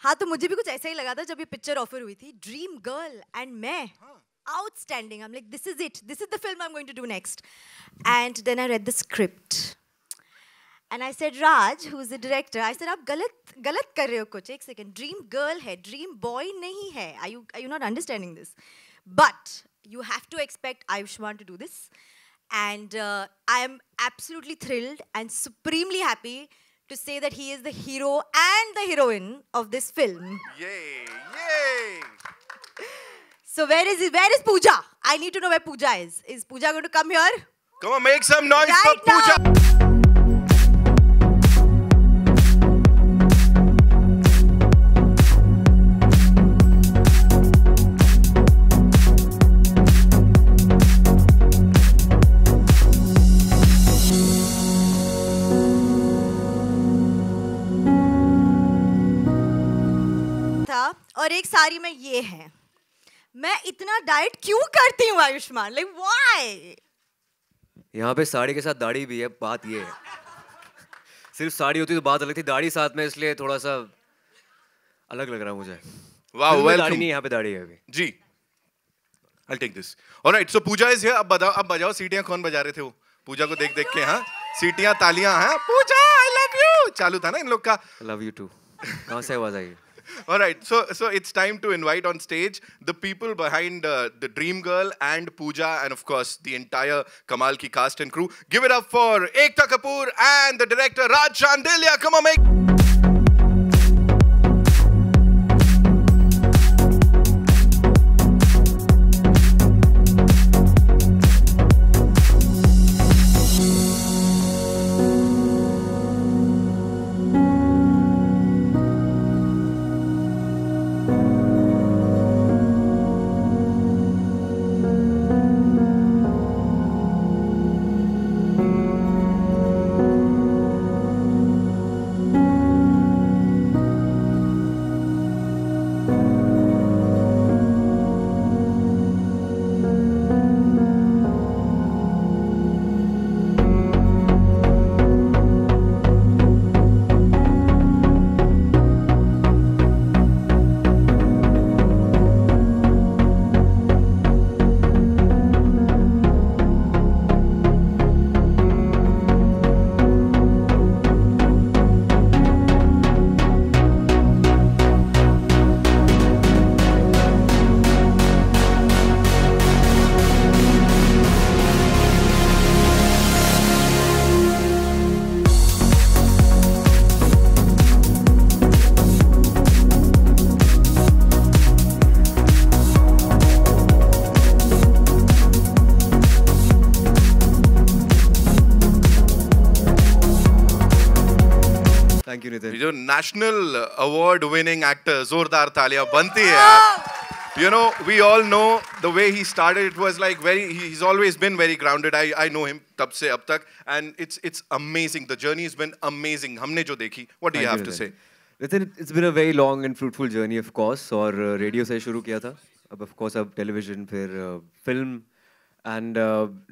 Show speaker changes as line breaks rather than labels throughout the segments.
हाँ तो मुझे भी कुछ ऐसा ही लगा था जब ये पिक्चर ऑफर हुई थी, ड्रीम गर्ल एंड मैं outstanding. I'm like, this is it. This is the film I'm going to do next. And then I read the script. And I said, Raj, who's the director, I said, आप गलत कर रहे हो कुछ. एक second. Dream girl है, dream boy नहीं है. Are you not understanding this? But you have to expect Ayushmann to do this. And I am absolutely thrilled and supremely happy to say that he is the hero and the heroine of this film.
Yay! Yay!
So where is Pooja? I need to know where Pooja is. Is Pooja going to come here?
Come on, make some noise
Right
for Pooja!
now. और एक साड़ी में ये है. मैं इतना diet क्यों करती हूँ आयुष्मान? Like why?
यहाँ पे साड़ी के साथ दाढ़ी भी है. बात ये है, सिर्फ साड़ी होती तो बात अलग थी, दाढ़ी साथ में, इसलिए थोड़ा सा अलग लग रहा है मुझे.
Wow, welcome.
दाढ़ी नहीं, यहाँ पे दाढ़ी है अभी.
जी, I'll take this. All right, so Pooja is here. अब बजाओ सीटियाँ. कौन बजा रहे थे वो? पूजा को देख के. हाँ, सीटियाँ, तालियाँ. हाँ, पूजा, I love you. चालू था ना इन लोग का.
Love you too. कहाँ से आवाज आई?
All right, so it's time to invite on stage the people behind the Dream Girl and Pooja, and of course the entire Kamal Ki cast and crew. Give it up for Ekta Kapoor and the director Raj Chandeliya. Come on, make.
Thank you, Nitin.
जो national award winning actor, जोरदार तालियां बनती है यार. You know, we all know the way he started. It was like he's always been very grounded. I know him तब से अब तक, and it's amazing. The journey has been amazing. हमने जो देखी. What do you have to say?
Nitin, it's been a very long and fruitful journey, of course. और radio से शुरू किया था. अब of course अब television, फिर film. And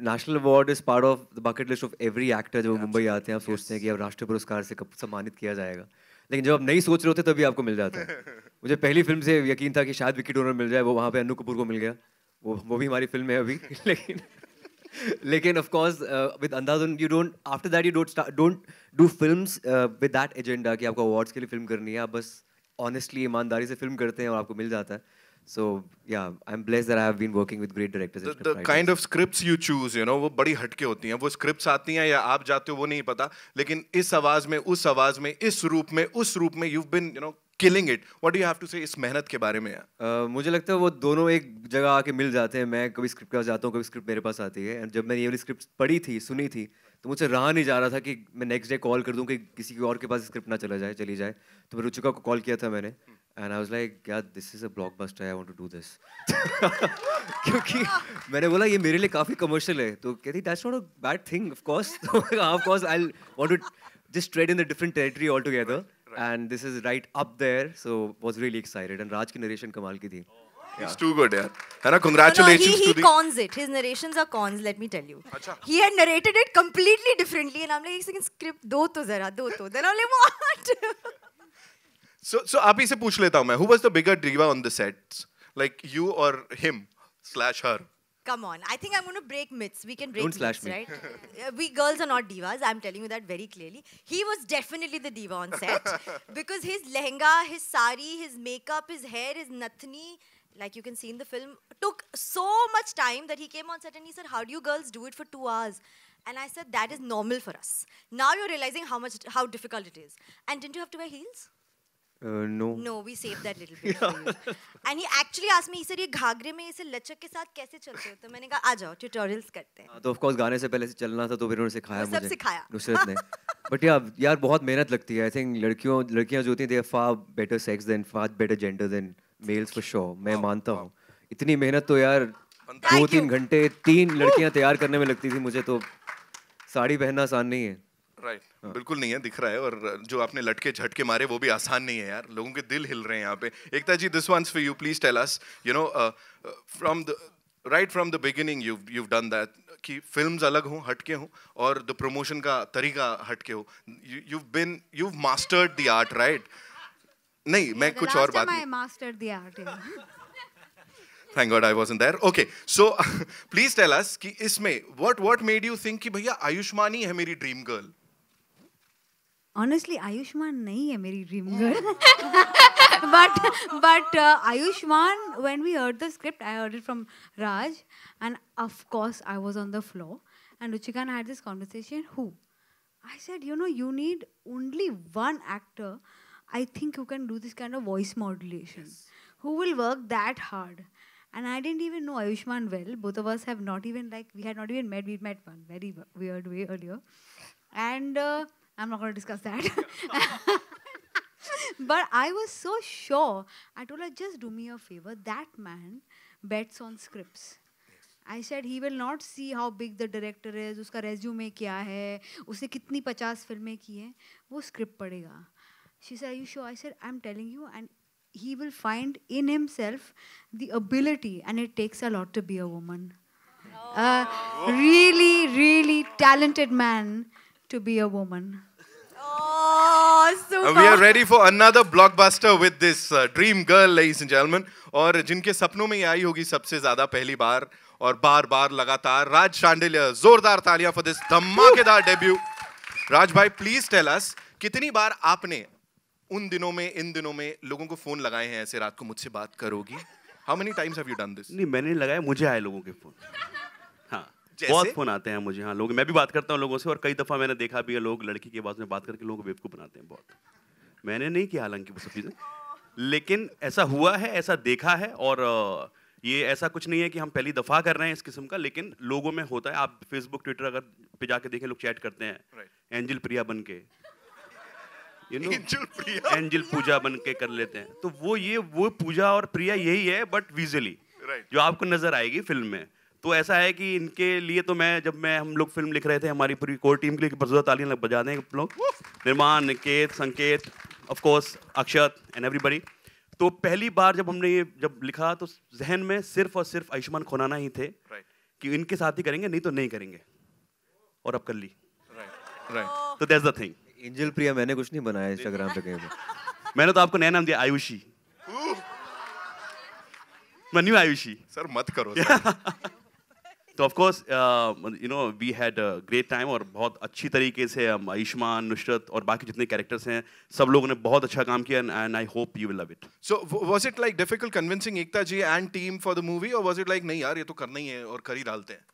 national award is part of the bucket list of every actor. जब वो मुंबई आते हैं, आप सोचते हैं कि अब राष्ट्रीय पुरस्कार से कब सम्मानित किया जाएगा. लेकिन जब आप नहीं सोच रहे होते तभी आपको मिल जाता है. मुझे पहली फिल्म से यकीन था कि शायद विकी डोनर मिल जाए. वो वहाँ पे अन्नू कपूर को मिल गया. वो भी हमारी फिल्म है अभी. लेकिन of course with Andhadhun you don't, after that you don't do films with that agenda कि आपको awards के लिए फिल्म करनी है. आप बस honestly ईमानदारी से फिल्म करते हैं और आपको मिल जाता है. So yeah, I'm blessed that I have been working with great directors.
The kind of scripts you choose, you know, वो बड़ी हटके होती हैं. वो scripts आती हैं या आप जाते हो वो नहीं पता. लेकिन इस आवाज में, उस आवाज में, इस रूप में, उस रूप में, you've been, you know, killing it. What do you have to say इस मेहनत के बारे में?
मुझे लगता है वो दोनों एक जगह आके मिल जाते हैं. मैं कभी स्क्रिप्ट के पास जाता हूँ, कभी स्क्रिप्ट मेरे पास आती है. जब मैंने ये वाली स्क्रिप्ट पढ़ी थी, सुनी थी, तो मुझसे रहा नहीं जा रहा था कि मैं नेक्स्ट डे कॉल कर दूं कि किसी और के पास स्क्रिप्ट ना चली जाए. तो रुचिका को कॉल किया था मैंने. And I was like, yeah, this is a blockbuster. I want to do this. क्योंकि मैंने बोला ये मेरे लिए काफी कमर्शियल है. तो कहती that's not a bad thing, of course. Of course, I'll want to just tread in a different territory altogether. And this is right up there. So was really excited. And Raj की narration कमाल की थी.
It's too good, yeah. है ना? Congratulations
he
to the.
cons it. His narrations are cons. Let me tell you. He had narrated it completely differently, and I'm like, एक second script दो तो. Then I'm like, what?
So आप ही से पूछ लेता हूँ मैं, who was the bigger diva on the sets, like you or him/her?
Come on, I think I'm going to break myths. We can break
Don't slash
myths,
me.
right? We girls are not divas. I'm telling you that very clearly. He was definitely the diva on set because his lehenga, his sari, his makeup, his hair, his nathni, like you can see in the film, took so much time that he came on set and he said, "How do you girls do it for 2 hours?" And I said, "That is normal for us." Now you're realizing how difficult it is. And didn't you have to wear heels?
No.
No, we saved that little bit for you. And he actually asked me, he said, "ये घाघरे में ऐसे लचक के साथ कैसे चलते हो?" तो मैंने कहा, "आ जाओ, ट्यूटोरियल्स करते हैं."
तो ऑफ कोर्स गाने से पहले से चलना था तो फिर उन्होंने सिखाया
वो सब
मुझे,
सिखाया।
नुसरत ने। बट यार बहुत मेहनत लगती है। आई थिंक लड़कियां जो होती हैं, they are far better sex than, far better gender than males for sure. मैं मानता हूँ। इतनी मेहनत तो यार 2-3 घंटे 3 लड़कियां तैयार करने में लगती थी मुझे, तो साड़ी पहनना आसान नहीं है।
राइट, बिल्कुल नहीं है, दिख रहा है। और जो आपने लटके झटके मारे वो भी आसान नहीं है यार, लोगों के दिल हिल रहे हैं यहाँ पे। Ekta ji, this one's for you, please tell us, you know, from the beginning you've done that, कि फिल्म्स अलग हों, हटके हों, और द प्रमोशन का तरीका हटके हो। you've mastered the art, right? नहीं, मैं कुछ और बात नहीं।
mastered the art.
Thank God I wasn't there. Okay, so please tell us कि इसमें what made you think कि भैया आयुष्मान ही है मेरी ड्रीम गर्ल?
Honestly, आयुष्मान नहीं है मेरी dream girl. but Ayushman, when we heard the script, I heard it from Raj, and of course I was on the floor, and Ruchika and I had this conversation. Who? I said, you need only one actor, I think, who can do this kind of voice modulation, who will work that hard. And I didn't even know Ayushman well. Both of us have not even, we had not even met. We'd met one very weird way earlier. And I'm not going to discuss that. But I was so sure. I told her, just do me a favor. That man bets on scripts. I said, he will not see how big the director is, उसका resume क्या है, उसे कितनी 50 फिल्में की हैं, वो script पढ़ेगा. She said, are you sure? I said, I'm telling you, and he will find in himself the ability, and it takes a lot to be a woman. A really, really talented man to be a woman.
Oh, super.
We are ready for another blockbuster with this dream girl, ladies and gentlemen. और जिनके सपनों में ये आई होगी सबसे ज्यादा पहली बार और बार-बार लगातार, राज शांडिल्य। जोरदार तालियां for this धमाकेदार debut. राज भाई, please tell us, कितनी बार आपने उन दिनों में, इन दिनों में लोगों को फोन लगाए हैं ऐसे, रात को मुझसे बात करोगी? How many times have you done this?
नहीं, मैंने लगाया, मुझे आए लोगों के फोन। हाँ, बहुत फोन आते हैं मुझे। हाँ, लोग, मैं भी बात करता हूँ लोगों से, और कई दफा मैंने देखा भी है लोग लड़की के बाद में बात करके लोगों को बेवकूफ बनाते हैं बहुत। मैंने नहीं किया हालांकि वो सब चीजें, लेकिन ऐसा हुआ है, ऐसा देखा है। और ये ऐसा कुछ नहीं है कि हम पहली दफा कर रहे हैं इस किस्म का, लेकिन लोगों में होता है। आप फेसबुक, ट्विटर अगर पे जाके देखें, लोग चैट करते हैं, एंजल प्रिया बन के, एंजल पूजा बन के कर लेते हैं। तो वो पूजा और प्रिया यही है, बट विजुअली जो आपको नजर आएगी फिल्म में। तो ऐसा है कि इनके लिए तो हम लोग फिल्म लिख रहे थे, हमारी पूरी कोर टीम के लिए बजोर तालियां बजा दें लोग, निर्माण, निकेत, संकेत, of course Akshat and everybody. तो पहली बार जब हमने ये लिखा तो जहन में सिर्फ और सिर्फ आयुष्मान खुराना ही थे कि इनके साथ ही करेंगे, नहीं तो नहीं करेंगे, और अब कर ली। तो दैट्स द थिंग।
एंजल प्रिया मैंने कुछ नहीं बनाया इंस्टाग्राम पे कहीं पे।
मैंने तो आपको नया नाम दिया, आयुषी। न्यू आयुषी।
सर मत करो सर।
तो of course we had a great time, और बहुत अच्छी तरीके से आयुष्मान, नुसरत और बाकी जितने कैरेक्टर्स हैं, सब लोगों ने बहुत अच्छा काम किया, and I hope you will love it.
So was it like difficult convincing Ekta ji and team for the movie, or was it like नहीं यार ये तो करना ही है और कर ही डालते हैं?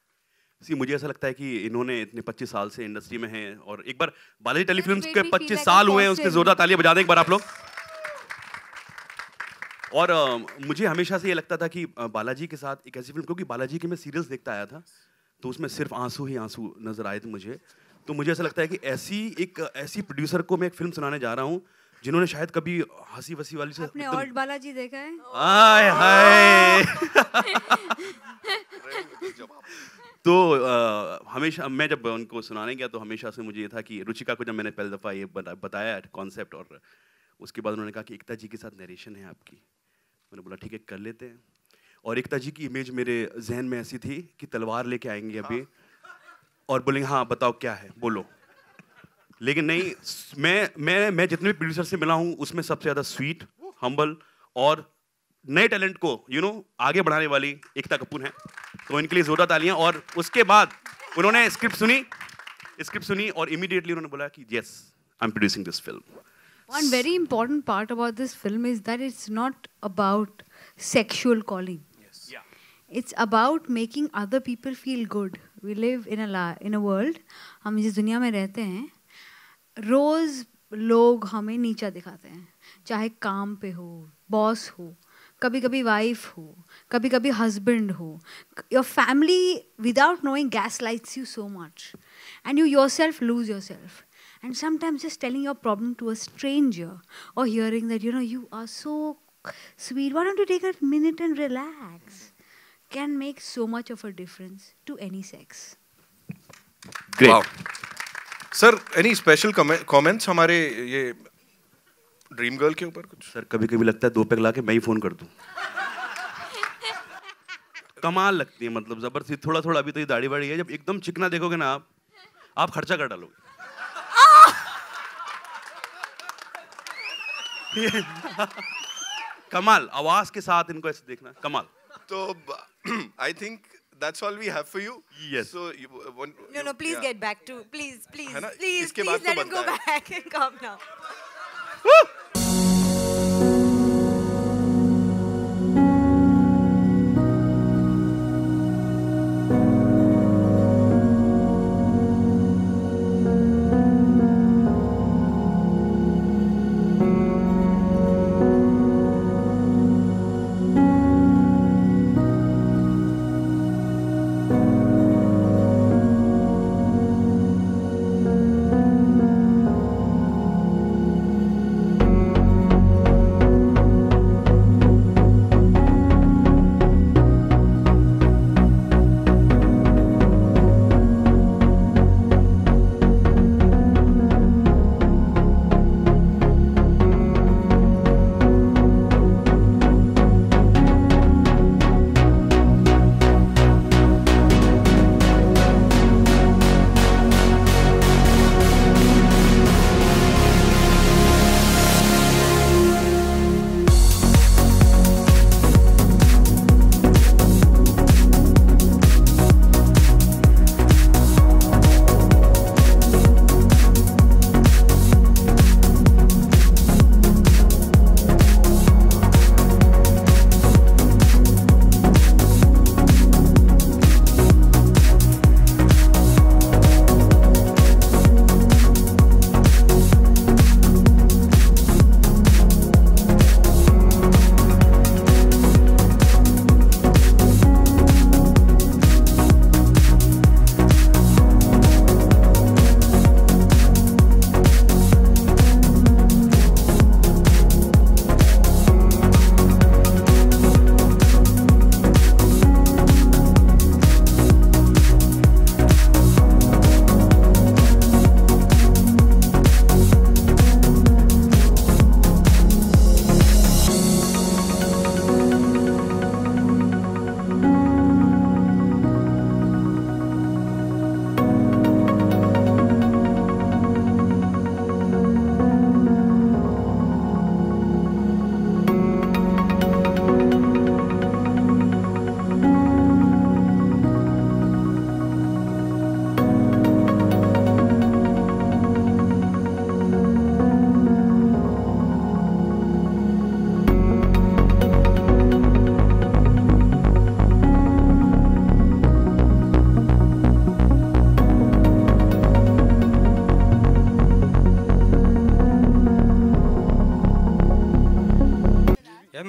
मुझे ऐसा लगता है कि इन्होंने इतने 25 साल से इंडस्ट्री में हैं, और एक बार बालाजी टेलीफिल्म्स के 25 साल हुए हैं, उसके जोरदार तालियां बजा दें एक बार आप लोग। और मुझे हमेशा से ये लगता था कि बालाजी के साथ एक ऐसी फिल्म, क्योंकि बालाजी के मैं सीरियल्स देखता आया था, तो उसमें सिर्फ आंसू ही आंसू नजर आए थे मुझे। तो मुझे ऐसा लगता है कि ऐसी प्रोड्यूसर को मैं एक फिल्म सुनाने जा रहा हूँ जिन्होंने शायद कभी हंसी वसी वाली से
आपने और बालाजी देखा है?
हाय हाय। तो हमेशा मैं जब उनको सुनाने गया तो हमेशा से मुझे ये था कि रुचिका को जब मैंने पहली दफ़ा ये बताया कॉन्सेप्ट, और उसके बाद उन्होंने कहा कि एकता जी के साथ नरेशन है आपकी। मैंने बोला ठीक है, कर लेते हैं। और एकता जी की इमेज मेरे जहन में ऐसी थी कि तलवार लेके आएंगे अभी, और बोलेंगे हाँ बताओ क्या है, बोलो। लेकिन नहीं, मैं जितने भी प्रोड्यूसर से मिला हूँ उसमें सबसे ज़्यादा स्वीट, हम्बल और नए टैलेंट को आगे बढ़ाने वाली एकता कपूर हैं। तो इनके लिए जोरदार तालियां। और उसके बाद उन्होंने स्क्रिप्ट सुनी और इमीडिएटली उन्होंने बोला कि yes, I am producing this film.
One very important part about this film is that it's not about sexual calling.
Yes. Yeah.
It's about making other people feel good. We live in a world, हम जिस दुनिया में रहते हैं, रोज लोग हमें नीचा दिखाते हैं, चाहे काम पे हो, बॉस हो, कभी कभी वाइफ हो, कभी कभी हस्बैंड हो. Your family without knowing gaslights you so much, and you yourself lose yourself. And sometimes just telling your problem to a stranger or hearing that, you are so sweet, why don't you take a minute and relax, can make so much of a difference to any sex.
Great.
Wow. Sir, any special comments हमारे ये dream girl के ऊपर कुछ?
Sir कभी कभी लगता है 2 pack ला के मैं ही फोन कर दूं। कमाल लगती है, मतलब जबरदस्ती। थोड़ा थोड़ा अभी तो ये दाढ़ी वाड़ी है, जब एकदम चिकना देखोगे ना आप खर्चा कर डालोगे। कमाल, आवाज के साथ इनको ऐसे देखना, कमाल।
तो I think that's all we have for you.
Yes.
So
No, please
yeah.
get back to, please,
है ना?
please
इसके बाद तो
let him go
बनता है।
back and come now.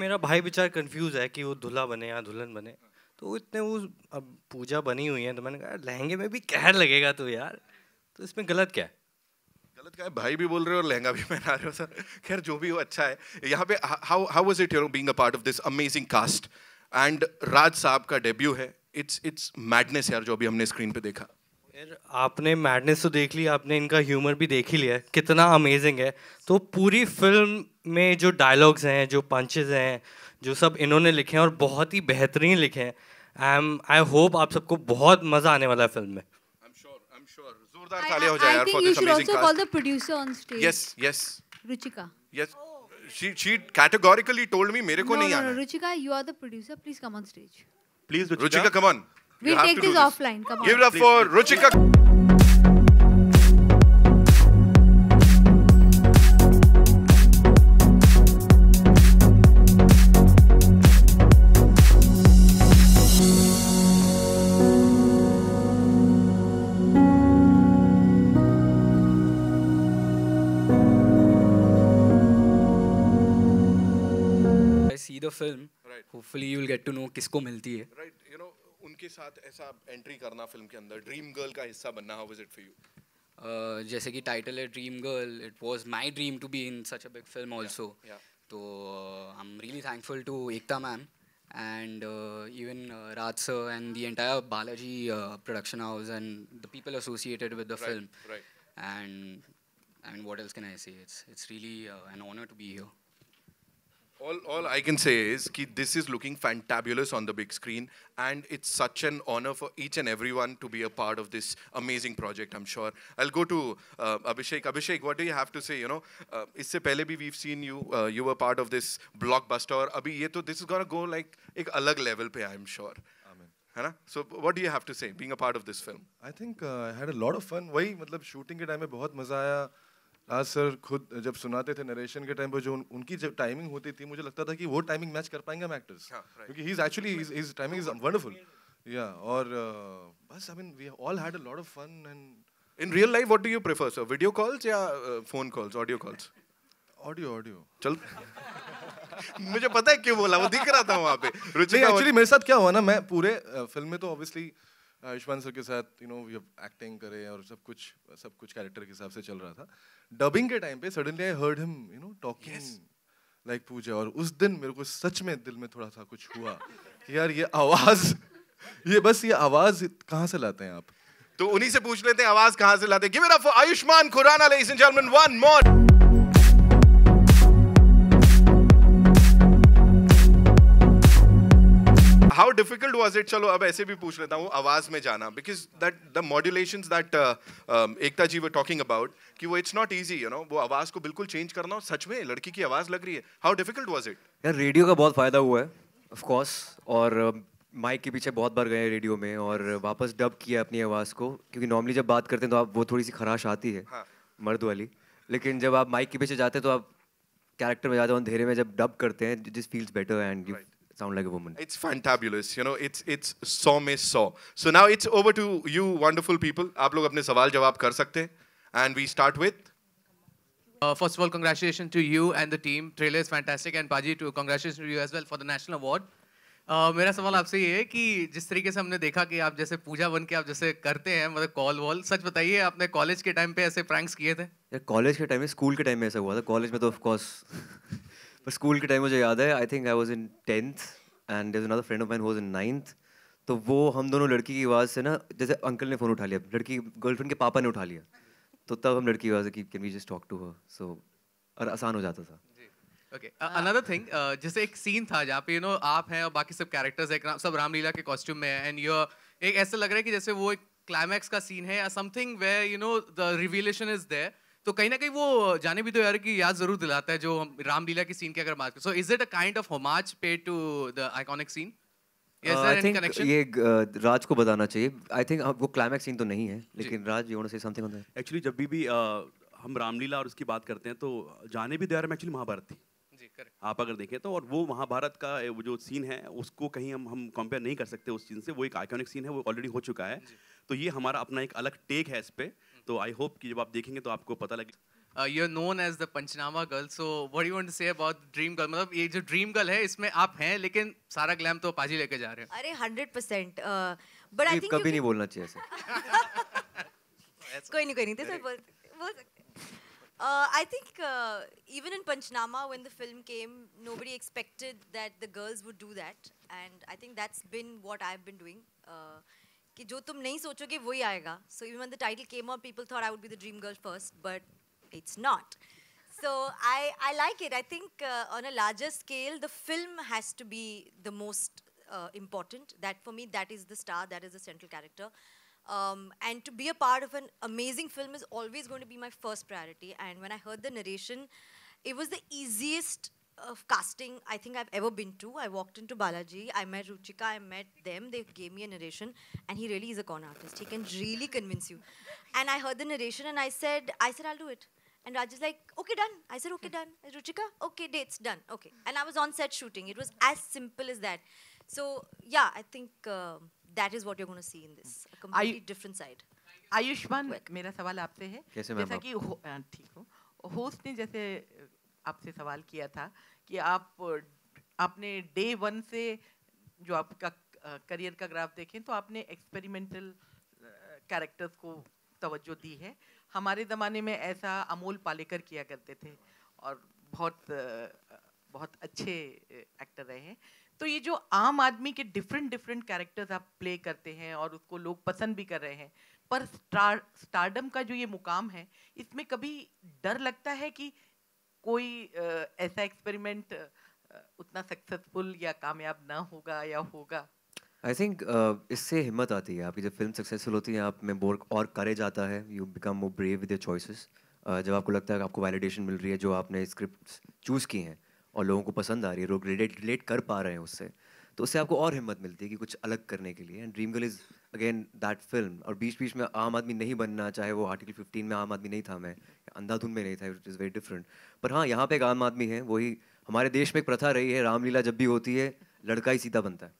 मेरा भाई बेचारा कंफ्यूज है कि वो दूल्हा बने या दुल्हन बने। तो वो इतने वो अब पूजा बनी हुई है, तो मैंने कहा लहंगे में भी कहर लगेगा तो यार, तो इसमें गलत क्या है?
गलत क्या है? भाई भी बोल रहे हो और लहंगा भी पहना रहे हो सर। खैर जो भी हो अच्छा है। यहाँ पे how was it being a part of this amazing cast and Raj साहब का डेब्यू है। इट्स मैडनेस यार जो अभी हमने स्क्रीन पे देखा।
यार आपने मैडनेस तो देख ली, आपने इनका ह्यूमर भी देख ही लिया, कितना अमेजिंग है। तो पूरी फिल्म में जो डायलॉग्स हैं, जो पंचेस हैं, जो सब इन्होंने लिखे हैं और बहुत ही बेहतरीन लिखे हैं। आई होप आप सबको बहुत मज़ा आने वाला है फिल्म में।
I'm sure. जोरदार तालियां हो जाए
I
यार
think
for
you
this
should
amazing
also call
cast.
the producer on stage.
Yes.
Ruchika.
Yes. She categorically told me मेरे को नहीं आना है.
Ruchika, you are the producer. Please come on stage.
Please,
Ruchika, come on. You
We'll
have
take
to do
this offline. Come on.
Give it up for Ruchika.
See the film,
Right.
hopefully you'll get to know किसको मिलती है.
Right, you know, उनके साथ ऐसा entry करना film के अंदर, dream girl का हिस्सा बनना, how was it for you?
जैसे कि टाइटल है dream girl, it was my dream to be in such a big film also.
Yeah.
तो I'm really thankful to Ekta ma'am and even Raj sir and the entire Balaji production house and the people associated with the film.
Right.
And I mean, what else can I say? It's really an honor to be here.
All I can say is that this is looking fantabulous on the big screen, and it's such an honor for each and everyone to be a part of this amazing project, I'm sure. I'll go to Abhishek. Abhishek, what do you have to say? You know, इससे पहले भी we've seen you, you were part of this blockbuster, और अभी ये तो this is gonna go like एक अलग level पे, I'm sure.
Amen.
है ना? So what do you have to say, being a part of this film?
I think I had a lot of fun. वही मतलब शूटिंग के time में बहुत मजा आया. राज सर खुद जब सुनाते थे नरेशन के टाइम पे जो उनकी जब टाइमिंग होती थी मुझे लगता था कि वो टाइमिंग मैच कर पाएंगे हम एक्टर्स क्योंकि he is actually his timing is wonderful या और बस I mean we all had a lot of fun and
In real life, what do you prefer, sir? Video calls या phone calls, audio calls?
Audio
चल मुझे पता है क्यों बोला, वो दिख रहा था वहाँ पे.
नहीं
रुचिका,
एक्चुअली मेरे साथ क्या हुआ ना मैं पूरे फिल्म में तो ऑब्वियसली आयुष्मान सर के साथ यू नो वी एक्टिंग करे और सब कुछ कैरेक्टर के हिसाब से चल रहा था. डबिंग के टाइम पे suddenly I heard him you know talking like Pooja और उस दिन मेरे को सच में दिल में थोड़ा सा कुछ हुआ कि यार ये आवाज ये आवाज कहाँ से लाते हैं आप.
तो उन्हीं से पूछ लेते हैं आवाज कहाँ से लाते हैं. Give it up for Ayushman Khurana, ladies and gentlemen, one more. How difficult was it? चलो अब ऐसे भी पूछ लेता हूँ आवाज में जाना, because that the modulations that Ekta ji were talking about कि वो it's not easy, you know, वो आवाज को बिल्कुल चेंज करना, और सच में लड़की की आवाज लग रही है. How difficult was it?
यार रेडियो का बहुत फ़ायदा हुआ है ऑफ कोर्स, और माइक के पीछे बहुत बार गए रेडियो में और वापस डब किया अपनी आवाज़ को, क्योंकि नॉर्मली जब बात करते हैं तो आप वो थोड़ी सी खराश आती है मर्द वाली, लेकिन जब आप माइक के पीछे जाते हैं तो आप कैरेक्टर में जाते हो, अंधेरे में जब डब करते हैं this feels better and you sound like a woman.
It's fantabulous, you know. It's saw में saw. So now it's over to you, wonderful people. आप लोग अपने सवाल जवाब कर सकते हैं. And we start with.
First of all, congratulations to you and the team. Trailer is fantastic, and Paji, congratulations to you as well for the national award. मेरा सवाल आपसे ये है कि जिस तरीके से हमने देखा कि आप जैसे पूजा बन के आप जैसे करते हैं मतलब कॉल वॉल, सच बताइए आपने कॉलेज के टाइम पे ऐसे प्रैंक्स किए थे?
यार कॉलेज के टाइम में, स्कूल के टाइम में ऐसा हुआ था. कॉलेज में तो ऑफ कोर्स पर स्कूल के टाइम मुझे याद है, I think I was in 10th and there is another friend of mine who was in 9th. तो वो हम दोनों लड़की की आवाज़ से ना, जैसे अंकल ने फ़ोन उठा लिया, लड़की गर्लफ्रेंड के पापा ने उठा लिया, तो तब हम लड़की की आवाज़ की can we just talk to her, so और आसान हो जाता था.
ओके, अनदर थिंग, जैसे एक सीन था जहाँ पे यू नो आप हैं और बाकी सब कैरेक्टर्स हैं, सब रामलीला के कॉस्ट्यूम में हैं, एंड यू एक ऐसा लग रहा है कि जैसे वो एक क्लाइमैक्स का सीन है या something where you know the revelation is there. तो कहीं ना कहीं वो जाने भी तो यार की याद जरूर दिलाता है जो हम रामलीला की सीन की अगर बात करें. So is it a kind of homage paid to the iconic scene?
I think ये राज को बताना चाहिए. आई थिंक वो क्लाइमैक्स सीन तो नहीं है, लेकिन Raj you want to say something on that?
Actually जब भी हम रामलीला और उसकी बात करते हैं तो जाने भी द्वार में एक्चुअली महाभारत थी. आप अगर देखें तो, और वो महाभारत का वो जो सीन है उसको कहीं हम कंपेयर नहीं कर सकते उस सीन से. वो एक आइकॉनिक सीन है, वो ऑलरेडी हो चुका है. तो ये हमारा अपना एक अलग टेक है इस पे. तो आई होप कि जब आप देखेंगे तो आपको पता लगे.
You're known as the Panchnama girl, so what do you want to say about Dream Girl? मतलब ये जो Dream Girl है इसमें आप हैं, लेकिन सारा ग्लैम तो पाजी लेके जा रहे हैं.
अरे 100%. But I think
कभी नहीं बोलना चाहिए ऐसे.
कोई नहीं. This बोल सकते. I think even in Panchnama, when the film came, nobody expected that the girls would do that, and I think that's been what I've been doing. कि जो तुम नहीं सोचोगे वही आएगा. So even when the title came out, people thought I would be the dream girl first, but it's not. So I like it. I think on a larger scale, the film has to be the most important. That for me, that is the star, that is the central character. And to be a part of an amazing film is always going to be my first priority. And when I heard the narration, it was the easiest casting I think I've ever been to. I walked into Balaji, I met Ruchika, I met them, they gave me a narration, and he really is a con artist. He can really convince you. And I heard the narration and I said, I'll do it. And Raj is like, okay, done. I said, okay, done. Ruchika, okay, dates, done. Okay. And I was on set shooting. It was as simple as that. So, yeah, I think that is what you're going to see in this. A completely different side.
Ayushman, मेरा सवाल आपसे है
कैसे ma'am
जैसा कि ठीक हो host ने जैसे आपसे सवाल किया था कि आपने डे 1 से जो आपका करियर का ग्राफ देखें तो आपने एक्सपेरिमेंटल कैरेक्टर्स को तवज्जो दी है. हमारे ज़माने में ऐसा अमोल पालेकर किया करते थे और बहुत अच्छे एक्टर रहे हैं. तो ये जो आम आदमी के डिफरेंट कैरेक्टर्स आप प्ले करते हैं और उसको लोग पसंद भी कर रहे हैं, पर स्टारडम का जो ये मुकाम है, इसमें कभी डर लगता है कि कोई ऐसा एक्सपेरिमेंट उतना सक्सेसफुल या कामयाब ना होगा या होगा?
आई थिंक इससे हिम्मत आती है आपकी. जब फिल्म सक्सेसफुल होती है आप में और करेज आता है. You become more brave with your choices. जब आपको लगता है कि आपको वैलिडेशन मिल रही है जो आपने स्क्रिप्ट चूज़ की हैं और लोगों को पसंद आ रही है, लोग रिलेट कर पा रहे हैं उससे, तो उससे आपको और हिम्मत मिलती है कि कुछ अलग करने के लिए. And dream girl is again that film. और बीच बीच में आम आदमी नहीं बनना, चाहे वो आर्टिकल 15 में आम आदमी नहीं था मैं, अंधाधुन में नहीं था, इट इज़ वेरी डिफरेंट. पर हाँ, यहाँ पे एक आम आदमी है. वही हमारे देश में एक प्रथा रही है, रामलीला जब भी होती है लड़का ही सीता बनता है.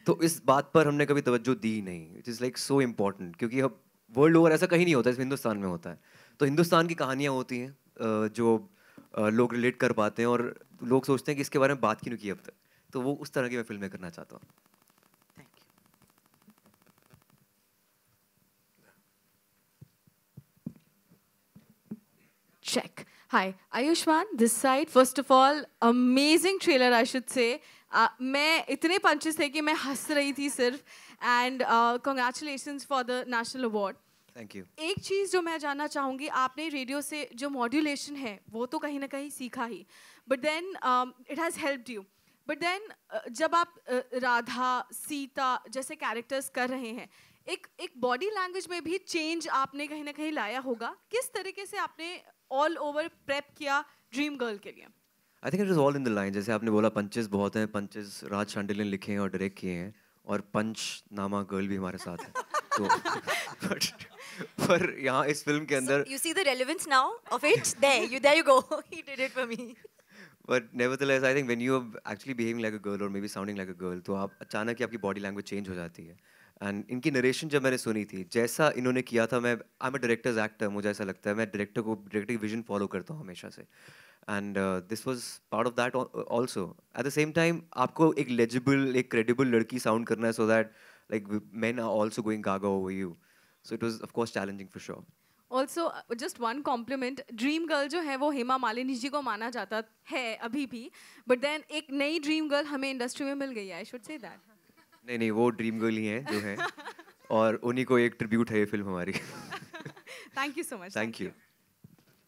तो इस बात पर हमने कभी तवज्जो दी नहीं. It is like so important, क्योंकि अब वर्ल्ड ओवर ऐसा कहीं नहीं होता, इस हिंदुस्तान में होता है. तो हिंदुस्तान की कहानियाँ होती हैं जो लोग रिलेट कर पाते हैं और लोग सोचते हैं कि इसके बारे में बात क्यों नहीं की अब तक. तो वो उस तरह की मैं फिल्में करना चाहता हूँ.
Check. Hi, Ayushman, this side. First of all, amazing trailer, I should say. मैं इतने पंचेस थे कि मैं हंस रही थी सिर्फ. And congratulations for the national award.
Thank you.
एक चीज़ जो मैं जानना चाहूँगी, आपने रेडियो से जो मॉड्यूलेशन है वो तो कहीं ना कहीं सीखा ही, but then it has helped you. But then जब आप राधा, सीता जैसे कैरेक्टर्स कर रहे हैं, एक बॉडी लैंग्वेज में भी चेंज आपने कहीं ना कहीं लाया होगा. किस तरीके से आपने ऑल ओवर प्रेप किया ड्रीम गर्ल के लिए?
I think it is all in the line. जैसे आपने बोला पंचेस बहुत हैं, पंचेस राज शांडिल्य ने लिखे हैं और डायरेक्ट किए हैं, और पंच नामा गर्ल भी हमारे साथ है. तो पर यहाँ इस फिल्म के अंदर
you see the relevance now of it. There you go. He did it for me.
But nevertheless, I think when you are actually behaving like a girl or maybe sounding like a girl, तो आप अचानक ही आपकी body language change हो जाती है. And इनकी narration जब मैंने सुनी थी, जैसा इन्होंने किया था, मैं I am a directors actor, मुझे ऐसा लगता है मैं डायरेक्टर की विजन फॉलो करता हूँ हमेशा से. And this was part of that also. At the same time आपको एक लेजिबल, एक क्रेडिबल लड़की साउंड करना है, so that like men are also going gaga over you. So it was of course challenging for sure.
Also just one compliment, dream girl जो है वो हेमा मालिनी जी को माना जाता है अभी भी, बट देन एक नई ड्रीम गर्ल हमें इंडस्ट्री में मिल गई है. I should say that.
नहीं, वो ड्रीम गर्ल ही हैं जो हैं, और उन्हीं को एक ट्रिब्यूट है ये फिल्म हमारी.
Thank you so much.
Thank you.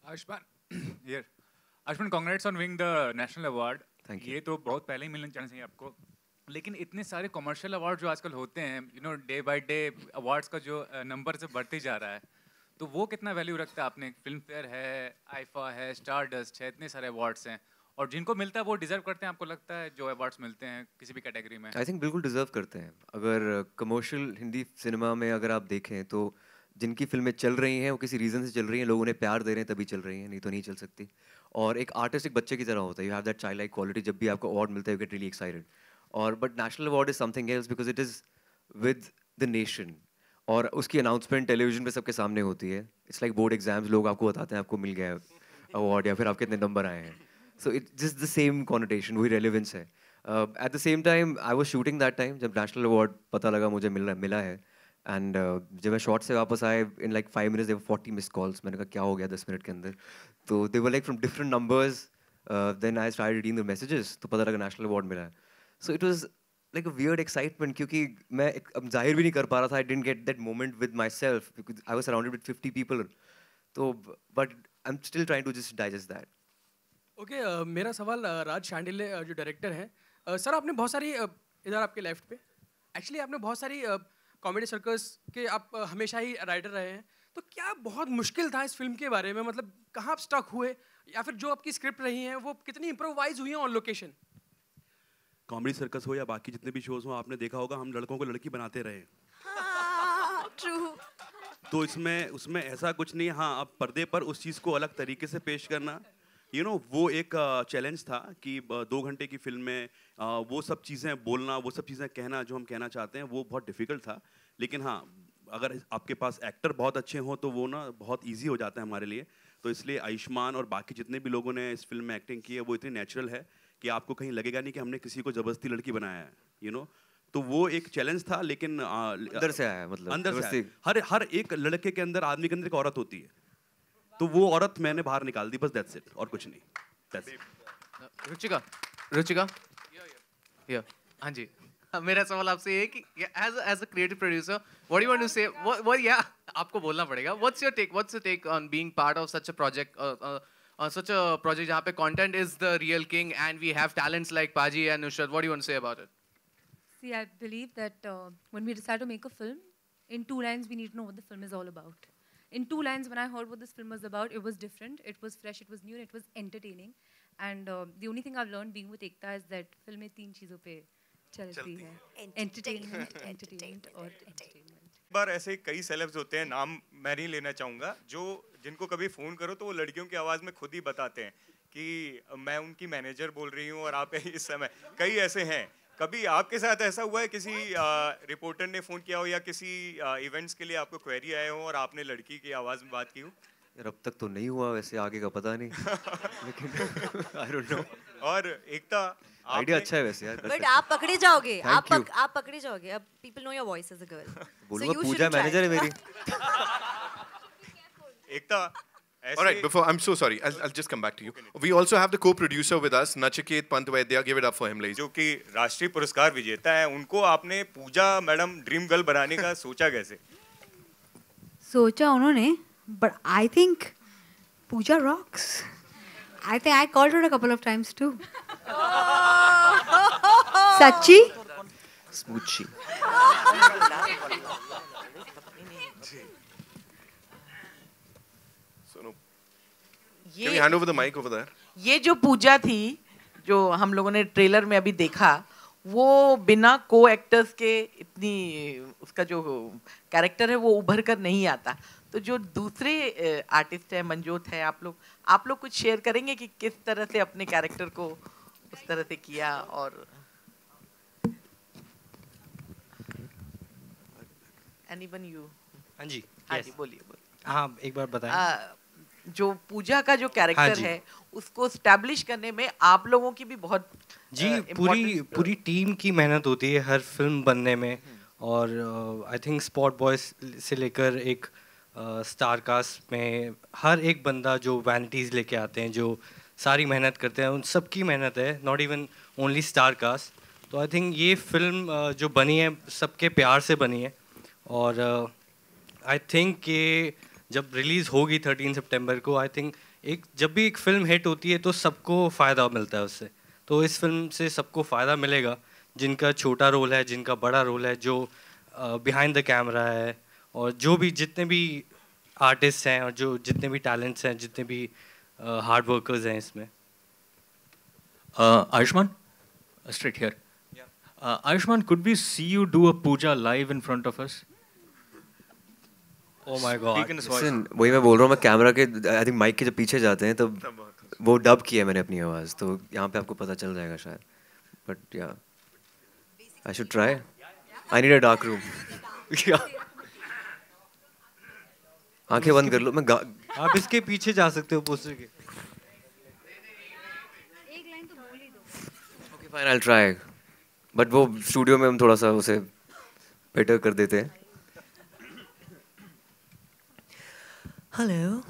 Ayushman, congrats on winning the national award. ये तो बहुत पहले ही मिलना चाहिए चाहिए आपको, लेकिन इतने सारे कमर्शियल अवार्ड जो आजकल होते हैं, you know, day by day awards का जो नंबर से बढ़ते जा रहा है, तो वो कितना वैल्यू रखता है आपने? फिल्म फेयर है, आईफा है, स्टार डस्ट है, इतने सारे अवार्ड्स हैं, और जिनको मिलता है वो डिजर्व करते हैं, आपको लगता है, जो अवार्ड्स मिलते हैं किसी भी कैटेगरी में?
आई थिंक बिल्कुल डिजर्व करते हैं. अगर कमर्शियल हिंदी सिनेमा में अगर आप देखें तो जिनकी फिल्में चल रही हैं वो किसी रीज़न से चल रही हैं, लोग उन्हें प्यार दे रहे हैं तभी चल रही हैं, नहीं तो नहीं चल सकती. और एक आर्टिस्ट एक बच्चे की तरह होता है. You have that child like quality. जब भी आपको अवार्ड मिलता है यू गेट रियली एक्साइटेड. और but national award is something else because it is with the nation, और उसकी अनाउंसमेंट टेलीविजन पे सबके सामने होती है. इट्स लाइक बोर्ड एग्जाम्स, लोग आपको बताते हैं आपको मिल गया है अवार्ड या फिर आपके इतने नंबर आए हैं. So it just the same connotation, वही रेलिवेंस है. Eight the same time I was shooting that time जब नेशनल अवार्ड पता लगा मुझे मिला है. एंड जब मैं शॉर्ट से वापस आए, in like 5 minutes there were 40 miss calls. मैंने कहा क्या हो गया 10 मिनट के अंदर. तो they were like from different numbers. Then I started reading the messages, तो पता लगा नेशनल अवार्ड मिला है. So it was like a weird excitement, क्योंकि मैं अब जाहिर भी नहीं कर पा रहा था. I didn't get that moment with myself because I was surrounded with 50 people. तो but I'm still trying to just digest that.
Okay, मेरा सवाल राज शांडिल्य जो डायरेक्टर हैं, सर आपने बहुत सारी इधर आपके लेफ्ट पे, एक्चुअली आपने बहुत सारी कॉमेडी सर्कस के आप हमेशा ही राइटर रहे हैं, तो क्या बहुत मुश्किल था इस फिल्म के बारे में, मतलब कहाँ आप स्टक हुए, या फिर जो आपकी स्क्रिप्ट रही हैं वो कितनी इम्प्रोवाइज हुई हैं ऑन लोकेशन?
कॉमेडी सर्कस हो या बाकी जितने भी शोज हो, आपने देखा होगा हम लड़कों को लड़की बनाते रहे।
ट्रू।
तो इसमें उसमें ऐसा कुछ नहीं। हाँ, अब पर्दे पर उस चीज़ को अलग तरीके से पेश करना, वो एक चैलेंज था कि 2 घंटे की फिल्म में वो सब चीज़ें बोलना, वो सब चीज़ें कहना जो हम कहना चाहते हैं, वो बहुत डिफ़िकल्ट था। लेकिन हाँ, अगर आपके पास एक्टर बहुत अच्छे हों तो वो ना बहुत ईजी हो जाता है हमारे लिए। तो इसलिए आयुष्मान और बाकी जितने भी लोगों ने इस फिल्म में एक्टिंग की है वो इतनी नेचुरल है कि आपको कहीं लगेगा नहीं कि हमने किसी को ज़बरदस्ती लड़की बनाया है, तो वो एक चैलेंज था। लेकिन
अंदर से आया, मतलब
अंदर से आया। हर एक लड़के के अंदर, आदमी के अंदर एक औरत होती है, तो वो औरत मैंने बाहर निकाल दी, बस दैट्स इट, और कुछ नहीं। That's it.
रुचिका हाँ जी, मेरा सवाल आपसे ये है कि as a creative producer what you want to say, what या आपको बोलना पड़ेगा, what's your take on being part of such a project, such a project जहाँ पे content is the real king and we have talents like Paji and Nusrat? What do you want to say about it?
See, I believe that when we decide to make a film, in 2 lines we need to know what the film is all about. In 2 lines, when I heard what this film was about, it was different, it was fresh, it was new, and it was entertaining. And the only thing I've learned being with Ekta is that फिल्में 3 चीज़ों पे चलती है, entertainment, entertainment और entertainment.
बार ऐसे कई celebs होते हैं, नाम मैं नहीं लेना चाहूँगा, जिनको कभी फ़ोन करो तो वो लड़कियों की आवाज़ में खुद ही बताते हैं कि मैं उनकी मैनेजर बोल रही हूँ और आप इस समय, कई ऐसे हैं। कभी आपके साथ ऐसा हुआ है किसी रिपोर्टर ने फ़ोन किया हो या किसी इवेंट्स के लिए आपको क्वेरी आए हो और आपने लड़की की आवाज़ में बात की हो?
यार अब तक तो नहीं हुआ, वैसे आगे का पता नहीं लेकिन आई डोंट नो।
और एकता
आइडिया अच्छा है वैसे यार।
बट आप पकड़े जाओगे, आप पकड़े जाओगे। अब people know your voice as a girl.
बोलूंगा पूजा मैनेजर है मेरी।
एकता,
all right, I'm so sorry. I'll just come back to you. We also have the co-producer with us, Nachiket Pantvaidya. Give it up for him, ladies.
जो कि राष्ट्रीय पुरस्कार विजेता है, उनको आपने पूजा मैडम ड्रीम गर्ल बनाने का सोचा कैसे?
सोचा उन्होंने, but I think Pooja rocks. I think I called her a couple of times too. Sachi?
Smoochie.
Can we hand over the mic over there?
ये जो पूजा थी, जो हम लोगों ने ट्रेलर में अभी देखा, वो बिना को एक्टर्स के इतनी उसका जो कैरेक्टर है वो उभर कर नहीं आता। तो जो दूसरे आर्टिस्ट है, मंजोत है, आप लोग कुछ शेयर करेंगे कि किस तरह से अपने कैरेक्टर को उस तरह से किया? और एनीवन यू?
हाँ जी,
हाँ जी, बोलिए।
हाँ, एक बार बताएं।
जो पूजा का जो कैरेक्टर है उसको स्टैब्लिश करने में आप लोगों की भी बहुत
पूरी टीम की मेहनत होती है हर फिल्म बनने में। और आई थिंक स्पॉट बॉयज से लेकर एक स्टार कास्ट में हर एक बंदा जो वैनिटीज़ लेके आते हैं, जो सारी मेहनत करते हैं, उन सबकी मेहनत है, not even only star cast. तो आई थिंक ये फिल्म जो बनी है सबके प्यार से बनी है। और आई थिंक ये जब रिलीज़ होगी 13 सितंबर को, आई थिंक जब भी एक फ़िल्म हिट होती है तो सबको फ़ायदा मिलता है उससे। तो इस फिल्म से सबको फ़ायदा मिलेगा, जिनका छोटा रोल है, जिनका बड़ा रोल है, जो बिहाइंड द कैमरा है, और जो भी जितने भी आर्टिस्ट हैं और जो जितने भी टैलेंट्स हैं, जितने भी हार्ड वर्कर्स हैं इसमें।
Ayushman, straight here. Ayushman, could we see you do a puja live in front of us?
Oh my God.
Listen, वही मैं बोल रहा हूँ, मैं कैमरा के आई थिंक माइक के जब पीछे जाते हैं तब वो डब किया है मैंने अपनी आवाज़, तो यहाँ पे आपको पता चल जाएगा शायद। बट या I should try. I need a dark room. आंखें बंद कर लो। मैं
आप इसके पीछे जा सकते हो पोस्टर के।
Okay fine, I will try. But वो स्टूडियो में हम थोड़ा सा उसे बेटर कर देते हैं।
हेलो,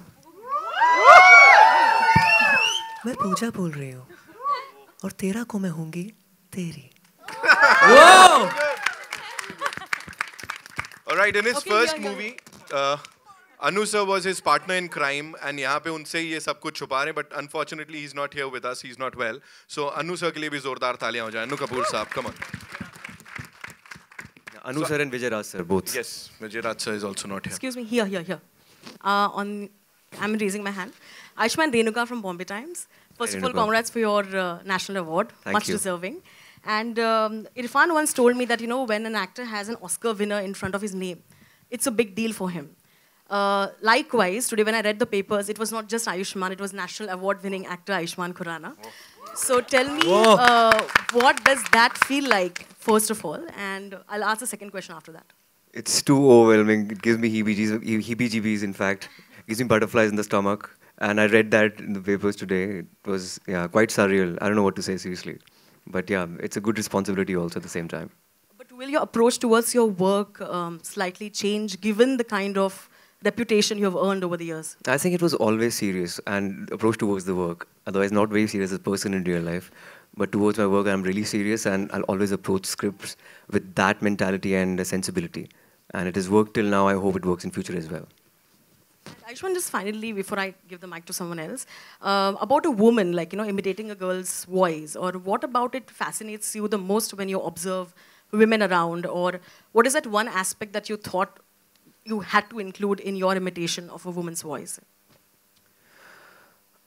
मैं पूजा बोल रही हूँ और 13 को मैं होंगी तेरी।
Alright, in his first movie, Anu sir was his partner in crime, and यहाँ पे उनसे ये सब कुछ छुपा रहे हैं, but unfortunately he's not here with us, he's not well. So Anu sir के लिए भी जोरदार तालियां हो जाए। अनु कपूर साहब, come on.
Anu sir and Vijay Raj sir, both.
Yes, Vijay Raj sir is also not here.
Excuse me, here. I'm raising my hand. Ayushmann Renuka from Bombay Times. First of all,
Renuka.
congrats for your national award.
Thank
Much
you.
deserving. And Irfan once told me that, when an actor has an Oscar winner in front of his name, it's a big deal for him. Likewise, today when I read the papers, it was not just Ayushmann, it was national award-winning actor Ayushmann Khurrana. So tell me, what does that feel like, first of all? And I'll ask the second question after that.
It's too overwhelming. It gives me heebie-jeebies, in fact. It gives me butterflies in the stomach. And I read that in the papers today. It was, quite surreal. I don't know what to say, seriously. But yeah, it's a good responsibility also at the same time.
But will your approach towards your work slightly change, given the kind of reputation you have earned over the years?
I think it was always serious and approach towards the work. Otherwise, not very serious as a person in real life. But towards my work, I'm really serious and I'll always approach scripts with that mentality and sensibility. And it has worked till now. I hope it works in future as well.
I just want just finally, before I give the mic to someone else, about a woman, like, imitating a girl's voice, or what about it fascinates you the most when you observe women around, or what is that one aspect that you thought you had to include in your imitation of a woman's voice?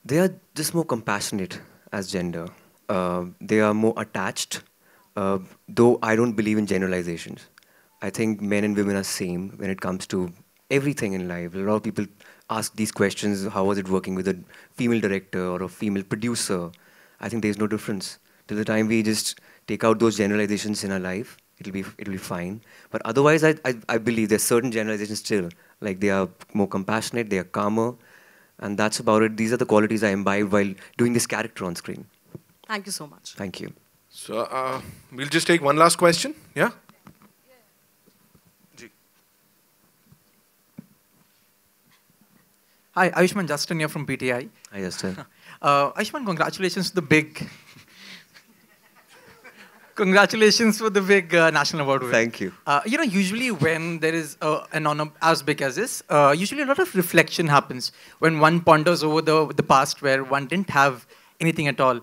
They are just more compassionate as gender. They are more attached, though I don't believe in generalizations. I think men and women are same when it comes to everything in life. A lot of people ask these questions, how was it working with a female director or a female producer? I think there's no difference. Till the time we just take out those generalizations in our life, it'll be fine. But otherwise, I believe there's certain generalizations still. Like they are more compassionate, they are calmer, and that's about it. These are the qualities I imbibed while doing this character on screen.
Thank you so much.
Thank you.
So we'll just take one last question. Yeah?
Hi, Ayushmann Justin here from PTI.
Hi, Justin.
Ayushmann, congratulations for the big... Congratulations for the big national award win.
Thank you.
Usually when there is an honor as big as this, usually a lot of reflection happens when one ponders over the past where one didn't have anything at all.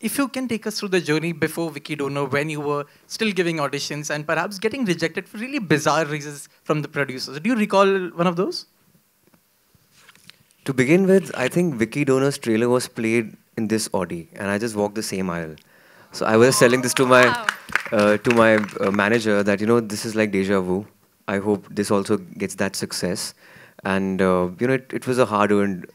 If you can take us through the journey before Vicky Donor, when you were still giving auditions and perhaps getting rejected for really bizarre reasons from the producers. Do you recall one of those?
To begin with, I think Vicky Donor's trailer was played in this Audi, and I just walked the same aisle. So I was telling this to my manager that, this is like deja vu. I hope this also gets that success. And, it was a hard-earned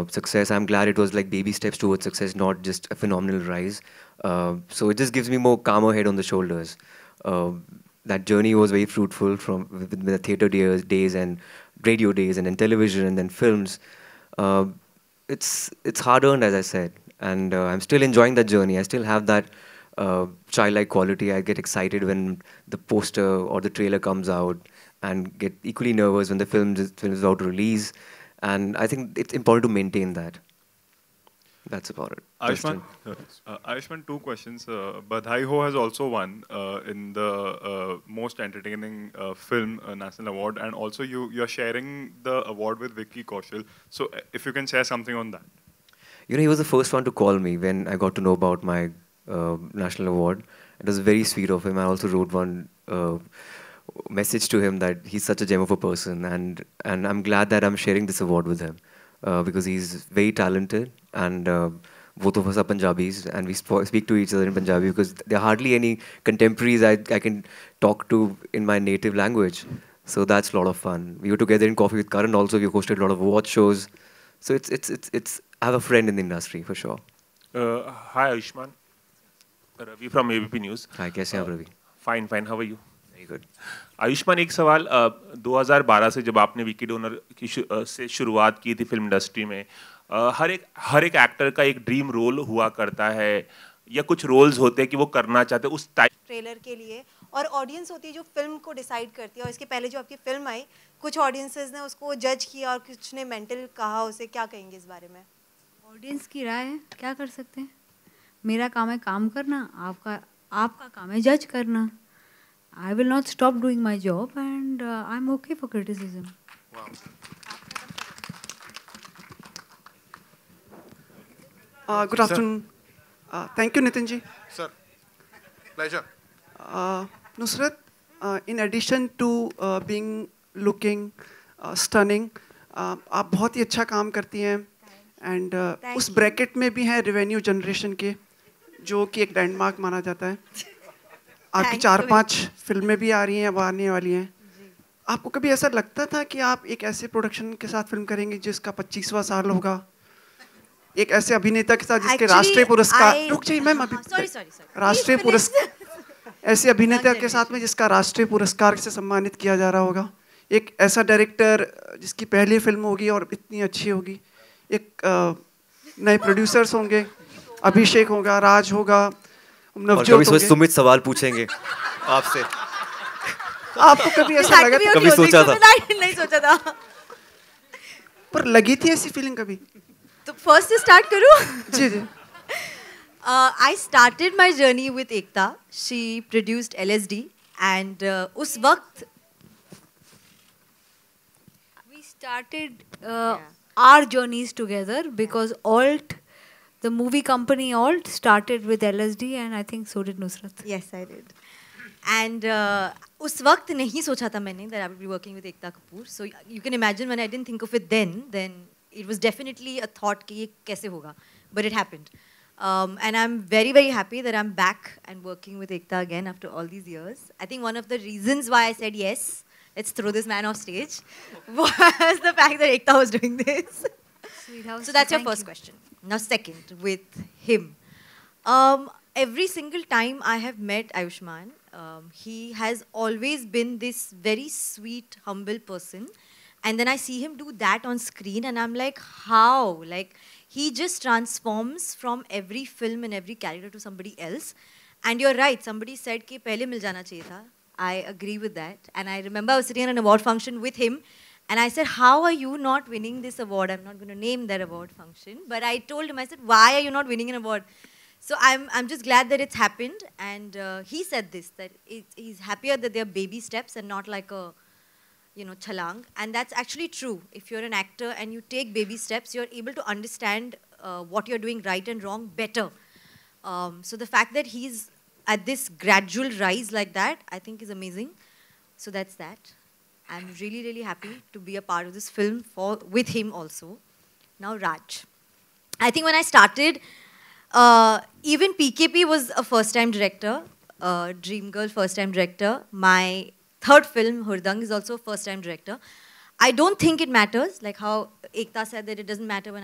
success. I'm glad it was like baby steps towards success, not just a phenomenal rise. So it just gives me more calmer head on the shoulders. That journey was very fruitful with the theatre days and radio days and then television and then films. It's hard-earned, as I said. And I'm still enjoying that journey. I still have that childlike quality. I get excited when the poster or the trailer comes out and get equally nervous when the film is about to release. And I think it's important to maintain that. That's about it.
Ayushmann, two questions. Badhai Ho has also won in the most entertaining film national award, and also you're sharing the award with Vicky Kaushal. So if you can share something on that.
He was the first one to call me when I got to know about my national award. It was very sweet of him. I also wrote one message to him that he's such a gem of a person, and I'm glad that I'm sharing this award with him because he's very talented, and both of us are Punjabis, and we speak to each other in Punjabi because there are hardly any contemporaries I can talk to in my native language. So that's a lot of fun. We were together in Coffee with Karan also. We hosted a lot of award shows. So it's I have a friend in the industry for sure.
Hi Ayushmann. Ravi from ABP News.
Hi, कैसे हैं आप Ravi?
Fine. How are you?
Very good.
Ayushman, एक सवाल 2012 से जब आपने Vicky donor की से शुरुआत की थी फिल्म इंडस्ट्री में, हर एक एक्टर का एक ड्रीम रोल हुआ करता है या कुछ रोल्स होते हैं कि वो करना चाहते हैं उस टाइप
ट्रेलर के लिए, और ऑडियंस होती है जो फिल्म को डिसाइड करती है, और इसके पहले जो आपकी फिल्म आई कुछ ऑडियंसेस ने उसको जज किया और कुछ ने मेंटल कहा, उसे क्या कहेंगे इस बारे में?
ऑडियंस की राय है, क्या कर सकते हैं? मेरा काम है काम करना, आपका काम है जज करना. I will not stop doing my job, and I'm okay for criticism.
Wow.
Good afternoon. Thank you, Nitin ji.
Sir, pleasure.
Nusrat, in addition to being looking stunning, आप बहुत ही अच्छा काम करती हैं एंड उस ब्रैकेट में भी है रेवेन्यू जनरेशन के, जो कि एक लैंडमार्क माना जाता है. आपकी 4-5 फिल्में भी आ रही हैं, अब आने वाली हैं. आपको कभी ऐसा लगता था कि आप एक ऐसे प्रोडक्शन के साथ फिल्म करेंगे जिसका 25वां साल होगा, एक ऐसे अभिनेता के साथ जिसके राष्ट्रीय पुरस्कार, रुक जाइए मैम, अभी राष्ट्रीय पुरस्कार, ऐसे अभिनेता के साथ में जिसका राष्ट्रीय पुरस्कार से सम्मानित किया जा रहा होगा, एक ऐसा डायरेक्टर जिसकी पहली फिल्म होगी और इतनी अच्छी होगी, एक नए प्रोड्यूसर्स होंगे, अभिषेक होगा, राज होगा, नवजोत होंगे.
सुमित सवाल पूछेंगे आपसे.
आपको कभी ऐसा लगा था?
कभी सोचा था?
नहीं सोचा था.
पर लगी थी ऐसी फीलिंग कभी?
तो फर्स्ट से स्टार्ट करूं?
जी जी.
I started my journey with Ekta. She produced LSD, and उस वक्त
we started our journeys together because Alt, the movie company Alt, started with LSD, and I think so did Nusrat.
Yes, I did. And उस वक्त नहीं सोचा था मैंने that I would be working with Ekta Kapoor. So you can imagine when I didn't think of it then it was definitely a thought कि ये कैसे होगा. But it happened. And I'm very, very happy that I'm back and working with Ekta again after all these years. I think one of the reasons why I said yes, let's throw this man off stage, was the fact that Ekta was doing this. So that's your first question. Now second, with him. Every single time I have met Ayushmann, he has always been this very sweet, humble person. And then I see him do that on screen and I'm like, how? Like, he just transforms from every film and every character to somebody else. And you're right, somebody said कि पहले मिल जाना चाहिए था. I agree with that. And I remember I was sitting at an award function with him and I said, how are you not winning this award? I'm not going to name that award function. But I told him, I said, why are you not winning an award? So I'm just glad that it's happened. And he said this, that he's happier that they're baby steps and not like a, chalang. And that's actually true. If you're an actor and you take baby steps, you're able to understand what you're doing right and wrong better. So the fact that he's at this gradual rise like that, I think is amazing. So that's that. I'm really, really happy to be a part of this film with him also. Now Raj. I think when I started, even PKP was a first-time director, Dream Girl first-time director. My third film, Hurdang, is also a first-time director. I don't think it matters, like how Ekta said that it doesn't matter when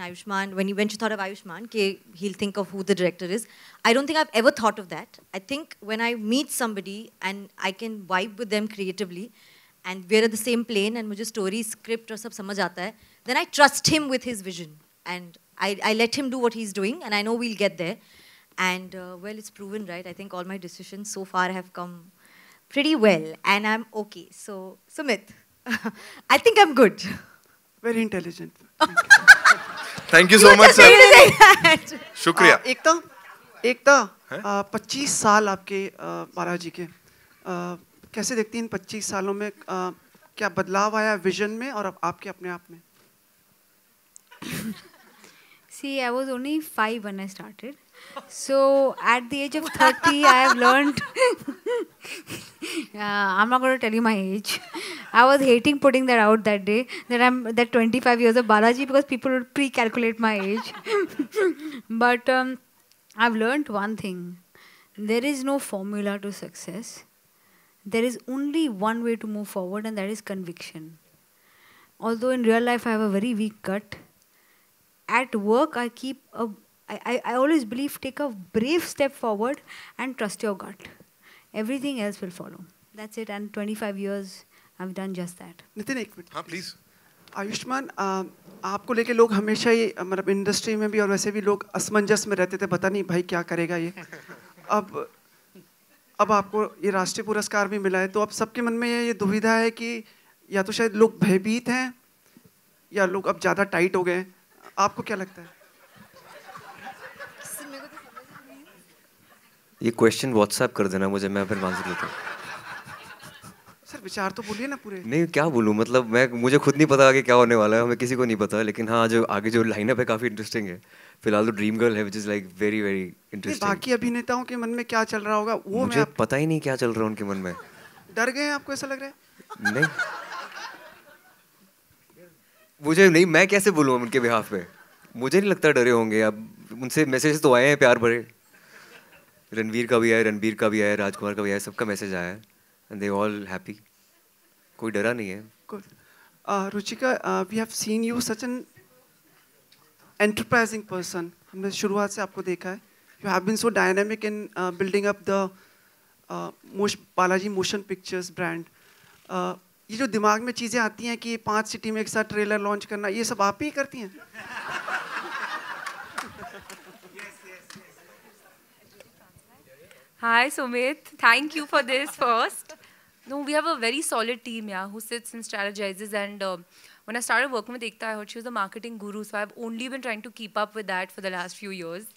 when she thought of Ayushmann, he'll think of who the director is. I don't think I've ever thought of that. I think when I meet somebody and I can vibe with them creatively, and we're at the same plane, and mujhe story, script, or sab samajh aata hai, then I trust him with his vision. And I let him do what he's doing, and I know we'll get there. And, well, it's proven, right? I think all my decisions so far have come pretty well, and I'm okay. So, Sumit, I think I'm good.
Very intelligent.
Thank you so much, sir. Shukriya.
एकता, 25 साल आपके बालाजी के, कैसे देखती हैं इन 25 सालों में क्या बदलाव आया विजन में और आपके अपने आप में?
See, I was only 5 when I started. So at the age of 30, I have learned. I'm not going to tell you my age. I was hating putting that out that day, that I'm that 25 years of Balaji, because people would pre-calculate my age. But I've learned one thing. There is no formula to success. There is only one way to move forward, and that is conviction. Although in real life I have a very weak gut, at work I always believe, take a brave step forward and trust your gut. Everything else will follow. That's it. And 25 years I've done just that.
Nitin एक minute.
हाँ please.
Ayushman, आपको लेके लोग हमेशा ही मतलब industry में भी और वैसे भी लोग असमंजस में रहते थे, पता नहीं भाई क्या करेगा ये. अब आपको ये राष्ट्रीय पुरस्कार भी मिला है, तो अब सबके मन में ये दुविधा है कि या तो शायद लोग भयभीत हैं या लोग अब ज़्यादा टाइट हो गए. आपको क्या लगता है?
ये क्वेश्चन व्हाट्सएप कर देना मुझे, मैं फिर आंसर देता हूँ.
सर विचार तो बोलिए ना पूरे.
नहीं, क्या बोलूँ, मतलब मुझे खुद नहीं पता आगे क्या होने वाला है, हमें किसी को नहीं पता. लेकिन हाँ, जो आगे जो लाइनअप है काफ़ी इंटरेस्टिंग है. फिलहाल तो ड्रीम गर्ल है, which is like very very interesting.
बाकी अभिनेताओं के मन में क्या चल रहा होगा वो
मुझे पता ही नहीं क्या चल रहा है उनके मन में.
डर गए हैं आपको ऐसा लग रहा है?
नहीं, मुझे नहीं, मैं कैसे बोलूँ उनके बिहाफ पे? मुझे नहीं लगता डरे होंगे। अब उनसे मैसेज तो आए हैं प्यार भरे, रणवीर का भी आया, रणबीर का भी आया, राजकुमार का भी आया, सबका मैसेज आया है एंड दे ऑल हैप्पी। कोई डरा नहीं है।
Ruchika, we have seen you such an enterprising person. हमने शुरुआत से आपको देखा है। You have been so dynamic in building up the Balaji Motion Pictures brand. ये जो दिमाग में चीज़ें आती हैं कि 5 सिटी में एक साथ ट्रेलर लॉन्च करना, ये सब आप ही करती हैं?
Hi Sumit, thank you for this first. No, we have a very solid team, yeah, who sits and strategizes. And when I started working with Ekta, I heard she was a marketing guru, so I've only been trying to keep up with that for the last few years.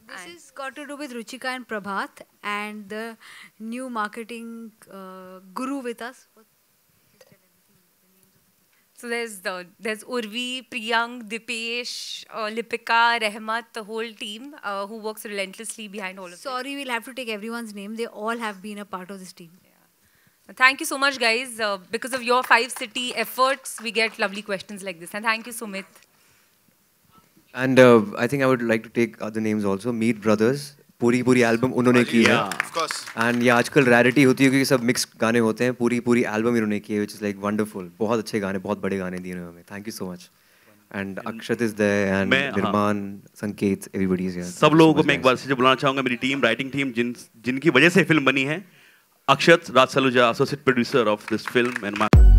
This has got to do with Ruchika and Prabhat and the new marketing guru with us.
So there's Urvi, Priyank, Dipesh, Lipika, Rehmat, the whole team who works relentlessly behind all of this.
Sorry, we'll have to take everyone's name. They all have been a part of this team.
Thank you so much, guys. Because of your 5-city efforts, we get lovely questions like this. And thank you, Sumit.
And I think I would like to take other names also. Meet Brothers, पूरी album उन्होंने की है।
Of course.
And ये आजकल Rarity होती है क्योंकि सब मिक्स गाने होते हैं। पूरी एल्बम इन्होंने की है, which is like wonderful. बहुत अच्छे गाने, बहुत बड़े गाने दिए उन्होंने हमें। Thank you so much. And Akshat is there and Nirman, Sanket, everybody is here.
सब लोगों को मैं एक बार से बुलाना चाहूँगा, मेरी टीम, राइटिंग टीम, जिनकी वजह से फिल्म बनी है। Akshat, Raj Saluja, associate producer of this film, and